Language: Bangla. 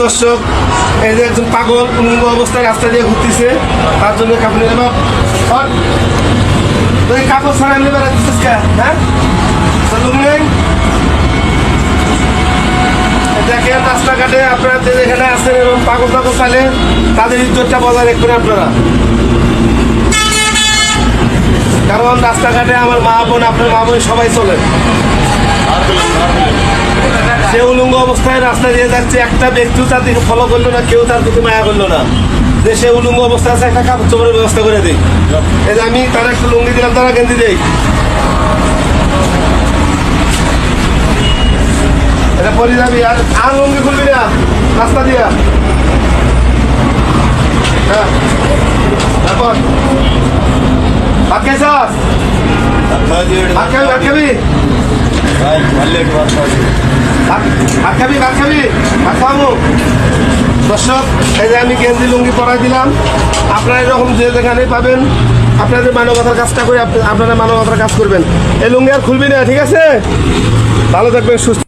দর্শক, এই যে একজন পাগল উলঙ্গ অবস্থায় রাস্তা দিয়ে ঘুরতেছে, তার জন্য কাপড় নিয়ে তুই কাপড় ছাড়া এমনি বেড়াচ্ছিস কে? হ্যাঁ, লুঙ্গি নেই? দেখেন রাস্তাঘাটে আপনারা যে যেখানে আছেন এরকম পাগল পাগল চালে তাদের ইজ্জতটা বজায় রাখবেন আপনারা, কারণ রাস্তাঘাটে আমার মা বোন, আপনার মা বোন সবাই চলে। সে উলঙ্গ অবস্থায় রাস্তা দিয়ে যাচ্ছে, একটা ব্যক্তিও তার দিকে ফলো করলো না, কেউ তার দিকে মায়া করলো না যে সে উলঙ্গ অবস্থায় আছে, একটা কাপড় চোপড়ের ব্যবস্থা করে দিই। এই যে আমি তারা একটা লুঙ্গি দিলাম, তারা গেঞ্জি দেই। এটা পরে যাবি, আর লুঙ্গি খুলবি না রাস্তা দিয়া। হ্যাঁ, তারপর ভাত খাইছস? ভাত খাবি? ভাত খাবি? ভাত খাবি? ভাত খাবি? ভাত খাবো। দর্শক, এই যে আমি গেঞ্জি লুঙ্গি পরাই দিলাম, আপনারা এরকম যে যেখানে পাবেন আপনাদের মানবতার কাজটা করে আপনারা মানবতার কাজ করবেন। এই লুঙ্গি আর খুলবি না, ঠিক আছে? ভালো থাকবেন, সুস্থ।